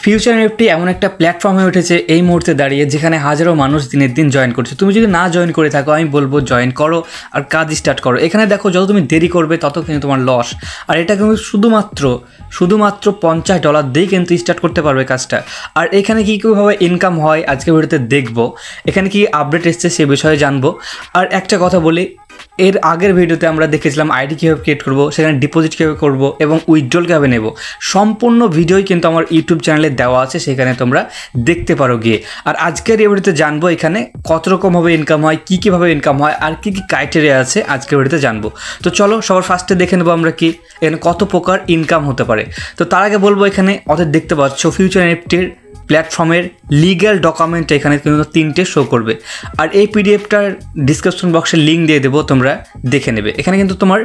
Future NFT এমন একটা platform হয়ে উঠেছে এই মুহূর্তে দাঁড়িয়ে, যেখানে হাজারো মানুষ দিনের দিন জয়েন করছে। তুমি যদি না জয়েন করে থাকো, আমি বলবো জয়েন করো আর কাজ স্টার্ট করো। এখানে দেখো, যত তুমি দেরি করবে তত কিন্তু তোমার লস। আর এটা কিন্তু শুধুমাত্র $50 দিয়েই কিন্তু স্টার্ট করতে পারবে কাজটা। আর এখানে কীভাবে ইনকাম হয় আজকে ভিডিওতে দেখবো, এখানে কি আপডেট এসছে সে বিষয়ে জানবো। আর একটা কথা বলি, এর আগের ভিডিওতে আমরা দেখেছিলাম আইডি কীভাবে ক্রিয়েট করবো, সেখানে ডিপোজিট কীভাবে করবো এবং উইথড্রল কীভাবে নেব, সম্পূর্ণ ভিডিওই কিন্তু আমার ইউটিউব চ্যানেলে দেওয়া আছে, সেখানে তোমরা দেখতে পারো গিয়ে। আর আজকের এই ভিডিওতে জানবো এখানে কত রকমভাবে ইনকাম হয়, কীভাবে ইনকাম হয়, আর কী ক্রাইটেরিয়া আছে আজকের ভিডিওতে জানবো। তো চলো সবার ফার্স্টে দেখে নেবো আমরা কি এখানে কত প্রকার ইনকাম হতে পারে। তো তার আগে বলবো, এখানে অর্থাৎ দেখতে পাচ্ছ ফিউচার এনএফটির প্ল্যাটফর্মের লিগ্যাল ডকুমেন্ট এখানে কিন্তু 3টে শো করবে। আর এই পিডিএফটার ডিসক্রিপশন বক্সে লিঙ্ক দিয়ে দেবো, তোমরা দেখে নেবে। এখানে কিন্তু তোমার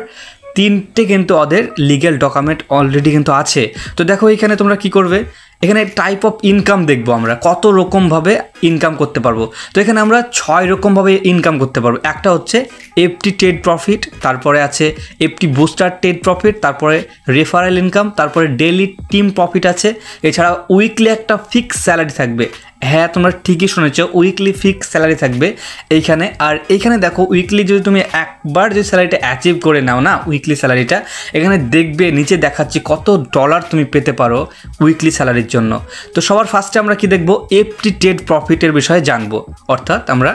3টে কিন্তু ওদের লিগ্যাল ডকুমেন্ট অলরেডি কিন্তু আছে। তো দেখো এখানে তোমরা কি করবে, এখানে টাইপ অফ ইনকাম দেখবো আমরা কত রকমভাবে ইনকাম করতে পারবো। তো এখানে আমরা 6 রকমভাবে ইনকাম করতে পারবো। একটা হচ্ছে এফটি ট্রেড প্রফিট, তারপরে আছে এফটি বুস্টার ট্রেড প্রফিট, তারপরে রেফারেল ইনকাম, তারপরে ডেইলি টিম প্রফিট আছে। এছাড়া উইকলি একটা ফিক্স স্যালারি থাকবে। হ্যাঁ, তোমরা ঠিকই শুনেছো, উইকলি ফিক্স স্যালারি থাকবে এইখানে। আর এইখানে দেখো, উইকলি যদি তুমি একবার যদি স্যালারিটা অ্যাচিভ করে নাও না, উইকলি স্যালারিটা, এখানে দেখবে নিচে দেখাচ্ছি কত ডলার তুমি পেতে পারো উইকলি স্যালারির জন্য। তো সবার ফার্স্টে আমরা কি দেখবো, এফটি ট্রেড প্রফিটের বিষয়ে জানবো, অর্থাৎ আমরা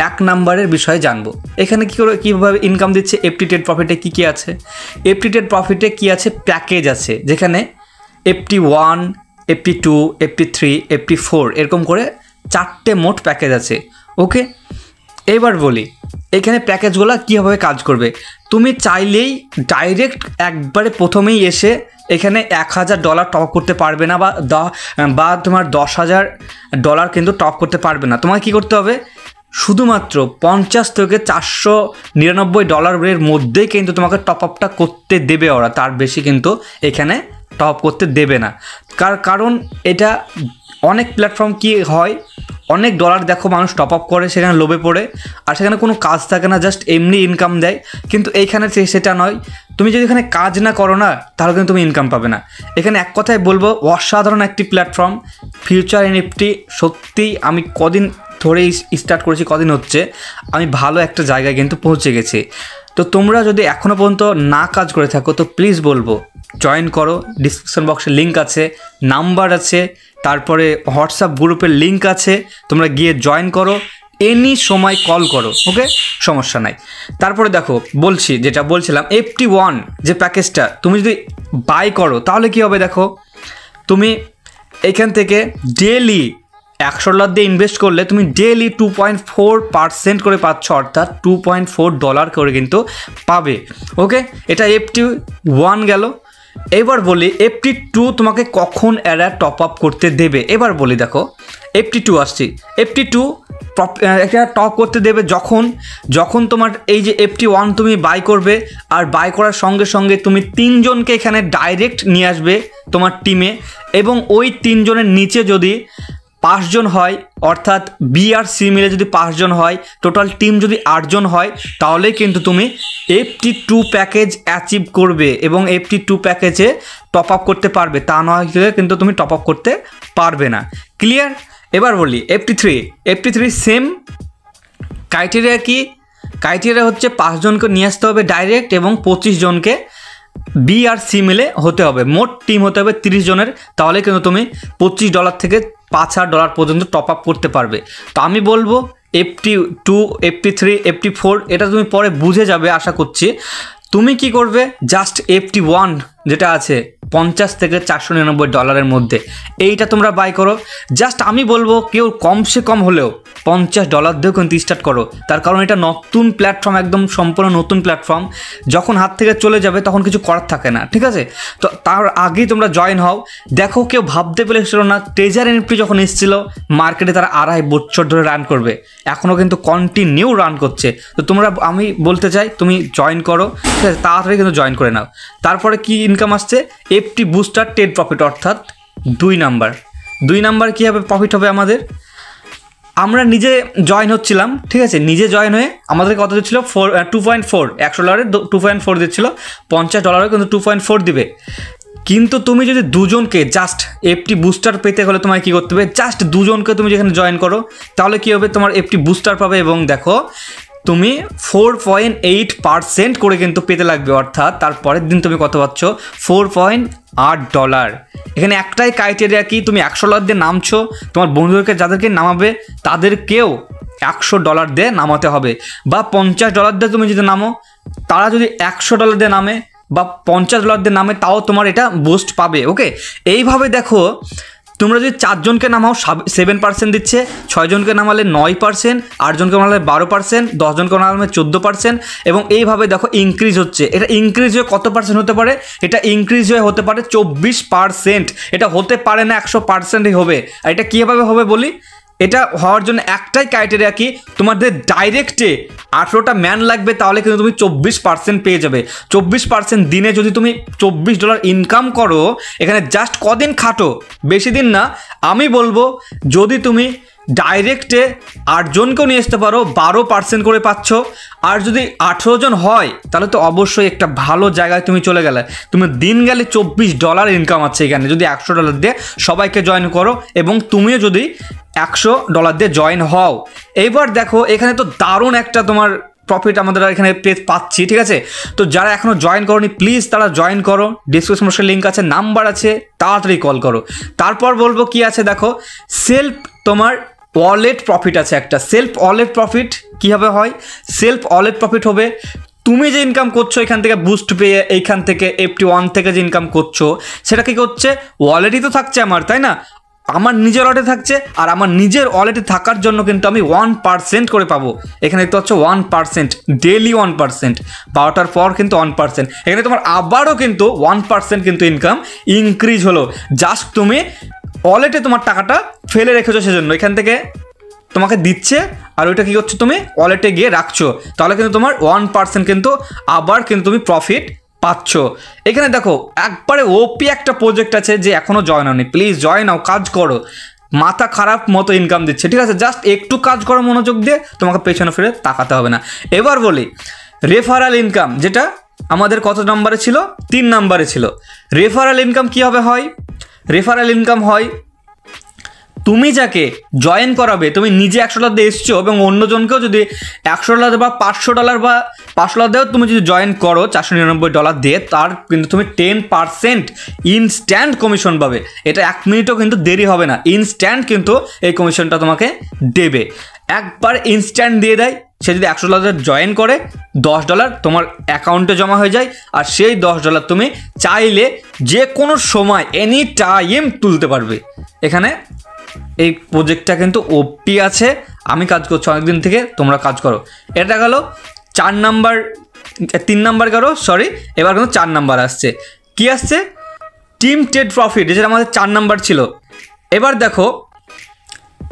1 নাম্বারের বিষয়ে জানবো। এখানে কীভাবে ইনকাম দিচ্ছে, এফটি ট্রেড প্রফিটে কী আছে, এফটি ট্রেড প্রফিটে কী আছে, প্যাকেজ আছে, যেখানে FT1, FT2, FT3, FT4 এরকম করে 4টে মোট প্যাকেজ আছে। ওকে, এবার বলি এখানে প্যাকেজগুলো কীভাবে কাজ করবে। তুমি চাইলেই ডাইরেক্ট একবারে প্রথমেই এসে এখানে $1000 টপ করতে পারবে না, বা তোমার $10,000 কিন্তু টপ করতে পারবে না। তোমাকে কী করতে হবে, শুধুমাত্র $50 থেকে $499 মধ্যেই কিন্তু তোমাকে টপ আপটা করতে দেবে ওরা, তার বেশি কিন্তু এখানে টপ করতে দেবে না। কারণ এটা অনেক প্ল্যাটফর্ম কি হয়, অনেক ডলার দেখো মানুষ টপ আপ করে সেখানে লোভে পড়ে, আর সেখানে কোনো কাজ থাকে না, জাস্ট এমনি ইনকাম দেয়। কিন্তু এইখানে সেটা নয়, তুমি যদি এখানে কাজ না করো না তাহলে কিন্তু তুমি ইনকাম পাবে না। এখানে এক কথায় বলবো, অসাধারণ একটি প্ল্যাটফর্ম ফিউচার এনএফটি। সত্যিই আমি কদিন ধরেই স্টার্ট করেছি, কদিন হচ্ছে, আমি ভালো একটা জায়গায় কিন্তু পৌঁছে গেছি। তো তোমরা যদি এখনও পর্যন্ত না কাজ করে থাকো তো প্লিজ বলবো জয়েন করো। ডিসক্রিপশন বক্সে লিঙ্ক আছে, নাম্বার আছে, তারপরে হোয়াটসঅ্যাপ গ্রুপের লিঙ্ক আছে, তোমরা গিয়ে জয়েন করো, এনি সময় কল করো, ওকে, সমস্যা নাই। তারপরে দেখো যেটা বলছিলাম, FT1 যে প্যাকেজটা তুমি যদি বাই করো তাহলে কী হবে, দেখো তুমি এখান থেকে ডেলি $100 দিয়ে ইনভেস্ট করলে তুমি ডেলি 2.4% করে পাচ্ছ, অর্থাৎ $2.4 করে কিন্তু পাবে। ওকে, এটা FT1 গেল। এবার বলি FT2 তোমাকে কখন এরা টপ আপ করতে দেবে। এবার বলি দেখো, FT2 আসছি, FT2 একটা টপ করতে দেবে যখন তোমার এই যে FT1 তুমি বাই করবে, আর বাই করার সঙ্গে সঙ্গে তুমি 3 জনকে এখানে ডাইরেক্ট নিয়ে আসবে তোমার টিমে, এবং ওই 3 জনের নিচে যদি 5 জন হয়, অর্থাৎ বি আর সি মিলে যদি 5 জন হয়, টোটাল টিম যদি 8 জন হয়, তাহলেই কিন্তু তুমি FT2 প্যাকেজ অ্যাচিভ করবে এবং FT2 প্যাকেজে টপ আপ করতে পারবে। তা নয় কিন্তু তুমি টপ আপ করতে পারবে না। ক্লিয়ার? এবার বলি FT3 সেম ক্রাইটেরিয়া। কি ক্রাইটেরিয়া হচ্ছে 5 জনকে নিয়ে আসতে হবে ডাইরেক্ট, এবং 25 জনকে বি আর সি মিলে হতে হবে, মোট টিম হতে হবে 30 জনের, তাহলে কিন্তু তুমি $25 থেকে $5,000 পর্যন্ত টপ আপ করতে পারবে। তো আমি বলবো FT2, FT3, FT4 এটা তুমি পরে বুঝে যাবে আশা করছি। তুমি কি করবে, জাস্ট FT1 যেটা আছে $50 থেকে $499 মধ্যে, এইটা তোমরা বাই করো। জাস্ট আমি বলবো কেউ কমসে কম হলেও $50 দিয়েও কিন্তু স্টার্ট করো, তার কারণ এটা নতুন প্ল্যাটফর্ম, একদম সম্পূর্ণ নতুন প্ল্যাটফর্ম। যখন হাত থেকে চলে যাবে তখন কিছু করার থাকে না, ঠিক আছে? তো তার আগেই তোমরা জয়েন হও। দেখো, কেউ ভাবতে পেরেছিল না ট্রেজার এনএফটি যখন এসেছিল মার্কেটে তারা 2.5 বছর ধরে রান করবে, এখনও কিন্তু কন্টিনিউ রান করছে। তো আমি বলতে চাই তুমি জয়েন করো, ঠিক আছে? তাড়াতাড়ি কিন্তু জয়েন করে নাও। তারপরে কি ইনকাম আসছে, FT বুস্টার ট্রেড প্রফিট, অর্থাৎ 2 নাম্বার কীভাবে প্রফিট হবে আমাদের। আমরা নিজে জয়েন হচ্ছিলাম, ঠিক আছে, নিজে জয়েন হয়ে আমাদের কত দিচ্ছিল, 2.4, $100 $2.4 দিচ্ছিল, $50 কিন্তু 2.4 দিবে। কিন্তু তুমি যদি দুজনকে জাস্ট এফটি বুস্টার পেতে হলে তোমায় কী করতে হবে, জাস্ট দুজনকে তুমি যেখানে জয়েন করো তাহলে কী হবে, তোমার এফটি বুস্টার পাবে এবং দেখো তুমি 4.8% করে কিন্তু পেতে লাগবে, অর্থাৎ তারপরের দিন তুমি কত পাচ্ছ, $4.8। এখানে একটাই ক্রাইটেরিয়া কি, তুমি $100 দিয়ে নামছো, তোমার বন্ধুদেরকে যাদেরকে নামাবে তাদেরকেও $100 দিয়ে নামাতে হবে, বা $50 দিয়ে তুমি যদি নামো, তারা যদি $100 দিয়ে নামে বা $50 দিয়ে নামে তাও তোমার এটা বুস্ট পাবে। ওকে, এইভাবে দেখো তোমরা যদি 4 জনকে নামাও 7% দিচ্ছে, 6 জনকে নামালে 9%, 8 জনকে নামালে 12%, 10 জনকে নামালে 14%, এবং এইভাবে দেখো ইনক্রিজ হচ্ছে। এটা ইনক্রিজ হয়ে কত পার্সেন্ট হতে পারে, এটা ইনক্রিজ হয়ে হতে পারে 24%। এটা হতে পারে না 100%ই হবে। আর এটা কীভাবে হবে বলি, এটা হওয়ার জন্য একটাই ক্রাইটেরিয়া কি, তোমাদের ডাইরেক্টে 18টা ম্যান লাগবে, তাহলে কিন্তু তুমি 24% পেয়ে যাবে। 24% দিনে যদি তুমি $24 ইনকাম করো, এখানে জাস্ট কদিন খাটো, বেশি দিন না। আমি বলবো যদি তুমি ডাইরেক্টে 8 জনকেও নিয়ে আসতে পারো, 12% করে পাচ্ছ। আর যদি 18 জন হয় তাহলে তো অবশ্যই একটা ভালো জায়গায় তুমি চলে গেলে, তুমি দিন গেলে $24 ইনকাম আছে এখানে, যদি $100 দিয়ে সবাইকে জয়েন করো এবং তুমিও যদি $100 দিয়ে জয়েন হও। এইবার দেখো এখানে তো দারুণ একটা তোমার প্রফিট আমাদের এখানে পাচ্ছি, ঠিক আছে। তো যারা এখনও জয়েন করোনি প্লিজ তারা জয়েন করো, ডিসক্রিপশন বক্সে লিঙ্ক আছে, নাম্বার আছে, তাড়াতাড়ি কল করো। তারপর বলবো কি আছে দেখো, সেলফ তোমার ওয়ালেট প্রফিট আছে একটা। সেলফ ওয়ালেট প্রফিট কীভাবে হয়, সেলফ ওয়ালেট প্রফিট হবে তুমি যে ইনকাম করছো এখান থেকে বুস্ট পেয়ে, এইখান থেকে FT1 থেকে যে ইনকাম করছো সেটা কী করছে, ওয়ালেটই তো থাকছে আমার, তাই না, আমার নিজের ওয়ালেটে থাকছে। আর আমার নিজের ওয়ালেটে থাকার জন্য কিন্তু আমি 1% করে পাবো। এখানে দেখতে পাচ্ছ 1%, ডেলি 1%, 12টার পর কিন্তু 1%। এখানে তোমার আবারও কিন্তু 1% কিন্তু ইনকাম ইনক্রিজ হলো, জাস্ট তুমি ওয়ালেটে তোমার টাকাটা ফেলে রেখেছো সেজন্য এখান থেকে তোমাকে দিচ্ছে, আর ওইটা কী করছো, তুমি ওয়ালেটে গিয়ে রাখছো, তাহলে কিন্তু তোমার 1% কিন্তু আবার কিন্তু তুমি প্রফিট পাচ্ছ। এখানে দেখো একবারে ওপি একটা প্রজেক্ট আছে, যে এখনও জয়েন হয়নি প্লিজ জয়েন হও, কাজ করো, মাথা খারাপ মতো ইনকাম দিচ্ছে, ঠিক আছে। জাস্ট একটু কাজ করো মনোযোগ দিয়ে, তোমাকে পেছনে ফিরে তাকাতে হবে না। এবার বলি রেফারাল ইনকাম, যেটা আমাদের কত নম্বরে ছিল, 3 নম্বরে ছিল। রেফারাল ইনকাম কীভাবে হয়, রেফারাল ইনকাম হয় তুমি যাকে জয়েন করাবে, তুমি নিজে $100 দিয়ে এসছো এবং অন্যজনকেও যদি $100 বা $500 বা $500 দিয়েও তুমি যদি জয়েন করো $499 দিয়ে, তার কিন্তু তুমি 10% ইনস্ট্যান্ট কমিশন পাবে। এটা 1 মিনিটও কিন্তু দেরি হবে না, ইনস্ট্যান্ট কিন্তু এই কমিশনটা তোমাকে দেবে, একবার ইনস্ট্যান্ট দিয়ে দেয়। সে যদি $100 জয়েন করে, $10 তোমার অ্যাকাউন্টে জমা হয়ে যায়, আর সেই $10 তুমি চাইলে যে কোনো সময় এনি টাইম তুলতে পারবে। এখানে এই প্রজেক্টটা কিন্তু ওপি আছে, আমি কাজ করছি অনেকদিন থেকে, তোমরা কাজ করো। এটা গেল 3 নাম্বার গেল, সরি, এবার কিন্তু 4 নাম্বার আসছে। কি আসছে, টিম ট্রেড প্রফিট, যেটা আমাদের 4 নাম্বার ছিল। এবার দেখো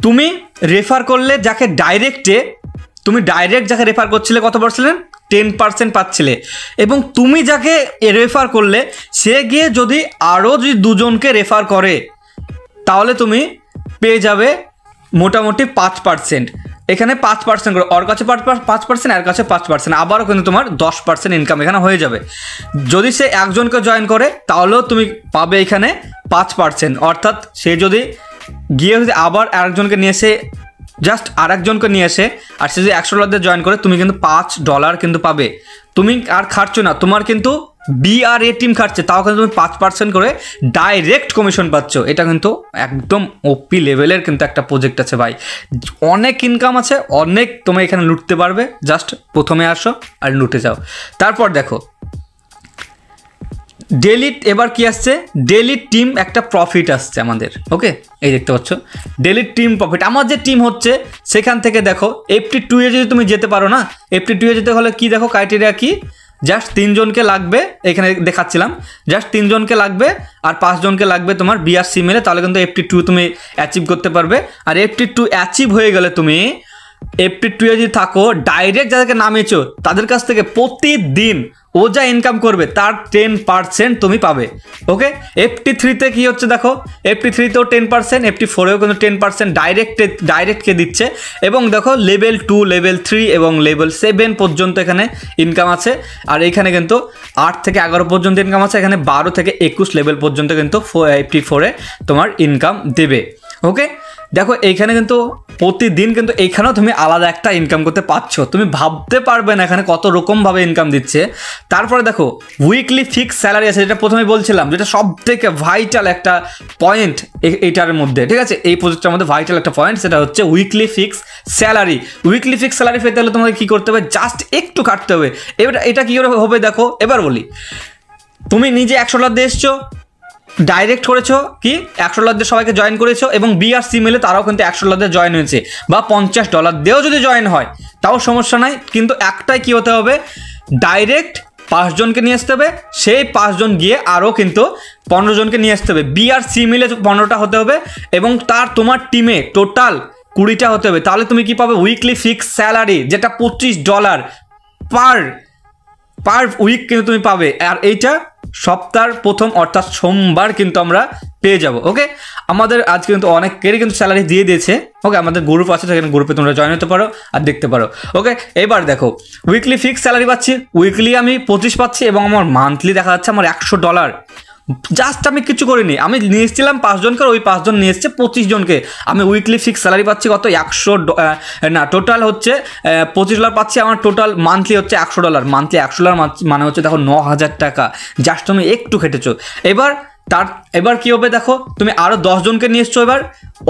তুমি রেফার করলে যাকে তুমি ডাইরেক্ট যাকে রেফার করছিলে কত পাচ্ছিলেন, 10% পাচ্ছিলে, এবং তুমি যাকে রেফার করলে সে গিয়ে যদি আরও যদি 2 জনকে রেফার করে তাহলে তুমি পেয়ে যাবে মোটামুটি 5%। এখানে 5% করে, ওর কাছে 5%, এর কাছে 5%, আবারও কিন্তু তোমার 10% ইনকাম এখানে হয়ে যাবে। যদি সে একজনকে জয়েন করে তাহলেও তুমি পাবে এখানে 5%, অর্থাৎ সে যদি গিয়ে যদি আবার আরেকজনকে নিয়ে এসে, জাস্ট আরেকজনকে নিয়ে এসে, আর সে যদি $100 দিয়ে জয়েন করে, তুমি কিন্তু $5 কিন্তু পাবে। তুমি আর খাটছো না, তোমার কিন্তু BRA টিম খাটছে, তাও কিন্তু তুমি 5% করে ডাইরেক্ট কমিশন পাচ্ছ। এটা কিন্তু একদম ওপি লেভেলের কিন্তু একটা প্রজেক্ট আছে ভাই, অনেক ইনকাম আছে, অনেক তোমরা এখানে লুটতে পারবে। জাস্ট প্রথমে আসো আর লুটে যাও। তারপর দেখো ডেলি, এবার কি আসছে, ডেলি টিম একটা প্রফিট আসছে আমাদের। ওকে, এই দেখতে পাচ্ছ ডেলি টিম প্রফিট। আমার যে টিম হচ্ছে সেখান থেকে দেখো FT2 এ যদি তুমি যেতে পারো না, FT2 এ যেতে হলে কি দেখো ক্রাইটেরিয়া কি, জাস্ট 3 জনকে লাগবে, এখানে দেখাচ্ছিলাম, জাস্ট 3 জনকে লাগবে আর 5 জনকে লাগবে তোমার BRC মেলে, তাহলে কিন্তু FT2 তুমি অ্যাচিভ করতে পারবে। আর FT2 অ্যাচিভ হয়ে গেলে তুমি FT2 এ যদি থাকো, ডাইরেক্ট যাদেরকে নামিয়েছো তাদের কাছ থেকে প্রতিদিন ও যা ইনকাম করবে তার 10% তুমি পাবে। ওকে, FT3-তে কী হচ্ছে দেখো, FT3-তেও 10%, FT4-এও কিন্তু 10% ডাইরেক্টকে দিচ্ছে। এবং দেখো লেভেল 2, লেভেল 3 এবং লেভেল 7 পর্যন্ত এখানে ইনকাম আছে। আর এখানে কিন্তু 8 থেকে 11 পর্যন্ত ইনকাম আছে। এখানে 12 থেকে 21 লেভেল পর্যন্ত কিন্তু FT4-এ তোমার ইনকাম দেবে। ওকে, দেখো এইখানে কিন্তু প্রতিদিন কিন্তু এইখানেও তুমি আলাদা একটা ইনকাম করতে পারছো, তুমি ভাবতে পারবে না এখানে কত রকমভাবে ইনকাম দিচ্ছে। তারপরে দেখো উইকলি ফিক্স স্যালারি আছে, যেটা প্রথমে বলছিলাম, যেটা সব থেকে ভাইটাল একটা পয়েন্ট এইটার মধ্যে, ঠিক আছে, এই প্রজেক্টটার মধ্যে ভাইটাল একটা পয়েন্ট, সেটা হচ্ছে weekly fix salary. Weekly fix salary পেতে হলে তোমাকে কী করতে হবে, জাস্ট একটু কাটতে হবে। এটা কী করে হবে দেখো, এবার বলি, তুমি নিজে $100 দিয়ে এসছো, ডাইরেক্ট করেছো কি $100 দিয়ে সবাইকে জয়েন করেছো, এবং BRC মেলে তারাও কিন্তু $100 দিয়ে জয়েন হয়েছে, বা $50 দিয়েও যদি জয়েন হয় তাও সমস্যা নাই। কিন্তু একটাই কি হতে হবে, ডাইরেক্ট 5 জনকে নিয়ে আসতে হবে, সেই 5 জন গিয়ে আরও কিন্তু 15 জনকে নিয়ে আসতে হবে। BRC মিলে 15টা হতে হবে, এবং তোমার টিমে টোটাল 20টা হতে হবে। তাহলে তুমি কি পাবে, উইকলি ফিক্স স্যালারি, যেটা $25 পার উইক কিন্তু তুমি পাবে। আর এইটা সপ্তাহের প্রথম অর্থাৎ সোমবার কিন্তু আমরা পেয়ে যাব। ওকে, আমাদের আজকে কিন্তু অনেকেরই কিন্তু স্যালারি দিয়ে দিয়েছে। ওকে, আমাদের গ্রুপ আছে, সেখানে গ্রুপে তোমরা জয়েন হতে পারো আর দেখতে পারো। ওকে, এবার দেখো উইকলি ফিক্স স্যালারি পাচ্ছি, উইকলি আমি 25 পাচ্ছি, এবং আমার মান্থলি দেখা যাচ্ছে আমার $100। জাস্ট আমি কিছু করিনি, আমি নিয়ে এসেছিলাম 5 জনকে, ওই 5 জন নিয়ে এসছে 25 জনকে। আমি উইকলি ফিক্স স্যালারি পাচ্ছি কত, টোটাল হচ্ছে $25 পাচ্ছি। আমার টোটাল মান্থলি হচ্ছে $100। মান্থলি $100 মানে হচ্ছে দেখো 9,000 টাকা, জাস্ট তুমি একটু খেটেছো। এবার কী হবে দেখো, তুমি আরও 10 জনকে নিয়ে এসছো, এবার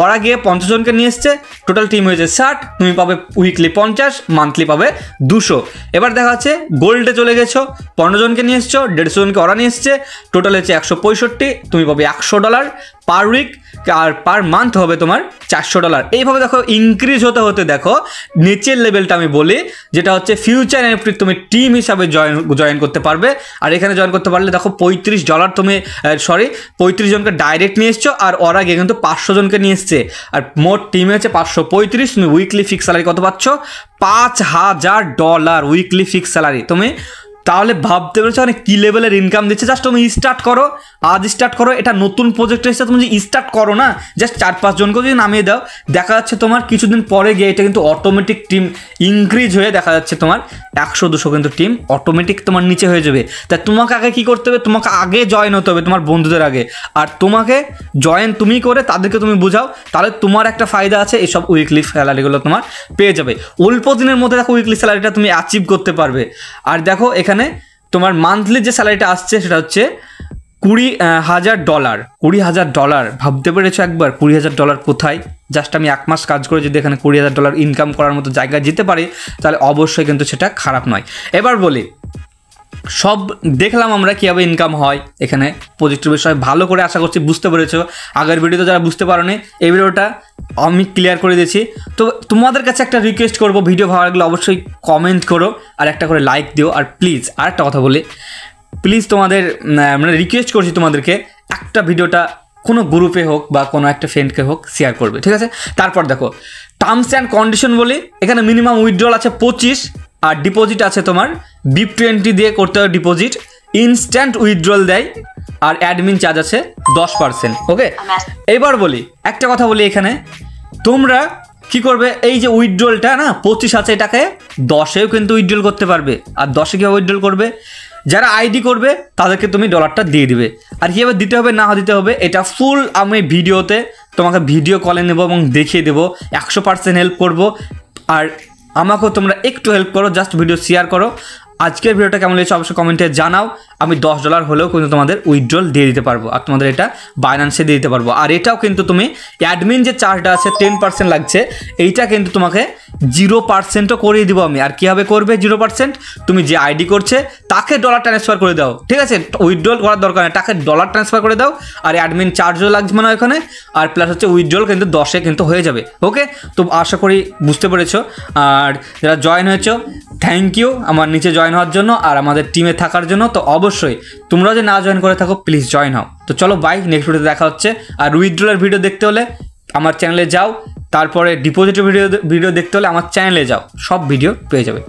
ওরা গিয়ে 50 জনকে নিয়ে এসছে, টোটাল টিম হয়েছে 60, তুমি পাবে উইকলি 50, মান্থলি পাবে 200। এবার দেখা যাচ্ছে গোল্ডে চলে গেছো, 15 জনকে নিয়ে এসছো, 150 জনকে ওরা নিয়ে এসছে, টোটাল হচ্ছে 165, তুমি পাবে $100 পার উইক, আর পার মান্থ হবে তোমার $400। এইভাবে দেখো ইনক্রিজ হতে হতে দেখো নিচের লেভেলটা আমি বলি, যেটা হচ্ছে ফিউচার NFT তুমি টিম হিসাবে জয়েন করতে পারবে। আর এখানে জয়েন করতে পারলে দেখো $35 তুমি 35 জনকে ডাইরেক্ট নিয়ে এসছো, আর ওরা গিয়ে কিন্তু 500 জনকে নিয়ে এসছে, আর মোট টিমে হচ্ছে 535। তুমি উইকলি ফিক্স স্যালারি কত পাচ্ছ, $5,000 উইকলি ফিক্স স্যালারি। তুমি তাহলে ভাবতে পেরেছো মানে কী লেভেলের ইনকাম দিচ্ছে। জাস্ট তুমি স্টার্ট করো, আজ স্টার্ট করো, এটা নতুন প্রজেক্ট এসেছে, তুমি যদি স্টার্ট করো না, জাস্ট 4-5 জনকে যদি নামিয়ে দাও, দেখা যাচ্ছে তোমার কিছুদিন পরে গিয়ে এটা কিন্তু অটোমেটিক টিম ইনক্রিজ হয়ে দেখা যাচ্ছে তোমার 100-200 কিন্তু টিম অটোমেটিক তোমার নিচে হয়ে যাবে। তাই তোমাকে আগে কী করতে হবে, তোমাকে আগে জয়েন হতে হবে তোমার বন্ধুদের আগে, আর তোমাকে জয়েন তুমি করে তাদেরকে তুমি বোঝাও, তাহলে তোমার একটা ফায়দা আছে, এইসব উইকলি স্যালারিগুলো তোমার পেয়ে যাবে। অল্প দিনের মধ্যে দেখো উইকলি স্যালারিটা তুমি অ্যাচিভ করতে পারবে। আর দেখো এখানে তোমার মান্থলি যে স্যালারিটা আসছে সেটা হচ্ছে $20,000। $20,000 ভাবতে পেরেছো একবার, $20,000 কোথায়? জাস্ট আমি 1 মাস কাজ করে যদি এখানে $20,000 ইনকাম করার মতো জায়গায় যেতে পারি, তাহলে অবশ্যই কিন্তু সেটা খারাপ নয়। এবার বলি, সব দেখলাম আমরা কীভাবে ইনকাম হয় এখানে প্রজেক্টের বিষয়ে, ভালো করে আশা করছি বুঝতে পেরেছো। আগের ভিডিওতে যারা বুঝতে পারোনি, এই ভিডিওটা আমি ক্লিয়ার করে দিয়েছি। তো তোমাদের কাছে একটা রিকোয়েস্ট করবো, ভিডিও ভালো লাগলে অবশ্যই কমেন্ট করো আর একটা করে লাইক দিও। আর প্লিজ আরেকটা কথা বলি, প্লিজ তোমাদের মানে রিকোয়েস্ট করছি তোমাদেরকে, একটা ভিডিওটা কোনো গ্রুপে হোক বা কোনো একটা ফ্রেন্ডকে হোক শেয়ার করবে, ঠিক আছে? তারপর দেখো টার্মস অ্যান্ড কন্ডিশন বলি, এখানে মিনিমাম উইথড্রল আছে 25, আর ডিপোজিট আছে তোমার BIP20 দিয়ে করতে হবে ডিপোজিট, ইনস্ট্যান্ট উইথড্রল দেয়, আর অ্যাডমিন চার্জ আছে 10%। ওকে, এবার বলি একটা কথা বলি, এখানে তোমরা কি করবে, এই যে উইথড্রলটা না 25 আছে, এটাকে 10এও কিন্তু উইথড্রল করতে পারবে। আর 10এ কীভাবে উইথড্রল করবে, যারা আইডি করবে তাদেরকে তুমি $টা দিয়ে দিবে। আর কীভাবে দিতে হবে না দিতে হবে এটা ফুল আমি ভিডিওতে তোমাকে ভিডিও কলে নেবো এবং দেখিয়ে দেবো, 100% হেল্প করবো। আর আমাকেও তোমরা একটু হেল্প করো, জাস্ট ভিডিও শেয়ার করো। আজকের ভিডিওটা কেমন লেগেছে অবশ্যই কমেন্টে জানাও। আমি $10 হলেও কিন্তু তোমাদের উইথড্রল দিয়ে দিতে পারবো, আর তোমাদের এটা বাইন্যান্সে দিয়ে দিতে পারবো। আর এটাও কিন্তু তুমি অ্যাডমিন যে চার্জটা আছে 10% লাগছে, এইটা কিন্তু তোমাকে 0%ও করিয়ে দিব আমি। আর কীভাবে করবে 0%, তুমি যে আইডি করছে তাকে $, ট্রান্সফার করে দাও, ঠিক আছে? উইথড্রল করার দরকার নেই, তাকে $, ট্রান্সফার করে দাও, আর অ্যাডমিন চার্জও লাগছে না ওখানে, আর প্লাস হচ্ছে উইথড্রল কিন্তু 10-এ কিন্তু হয়ে যাবে। ওকে, তো আশা করি বুঝতে পেরেছো। আর যারা জয়েন হয়েছো, থ্যাংক ইউ আমার নিচে জয়েন হওয়ার জন্য আর আমাদের টিমে থাকার জন্য। তো অবশ্যই তোমরা যে না জয়েন করে থাকো প্লিজ জয়েন হও। তো চলো বাই, নেক্সট ভিডিওতে দেখা হচ্ছে। আর উইথড্রলের ভিডিও দেখতে হলে আমার চ্যানেলে যাও, তারপরে ডিপোজিটের ভিডিও দেখতে হলে আমার চ্যানেলে যাও, সব ভিডিও পেয়ে যাবে।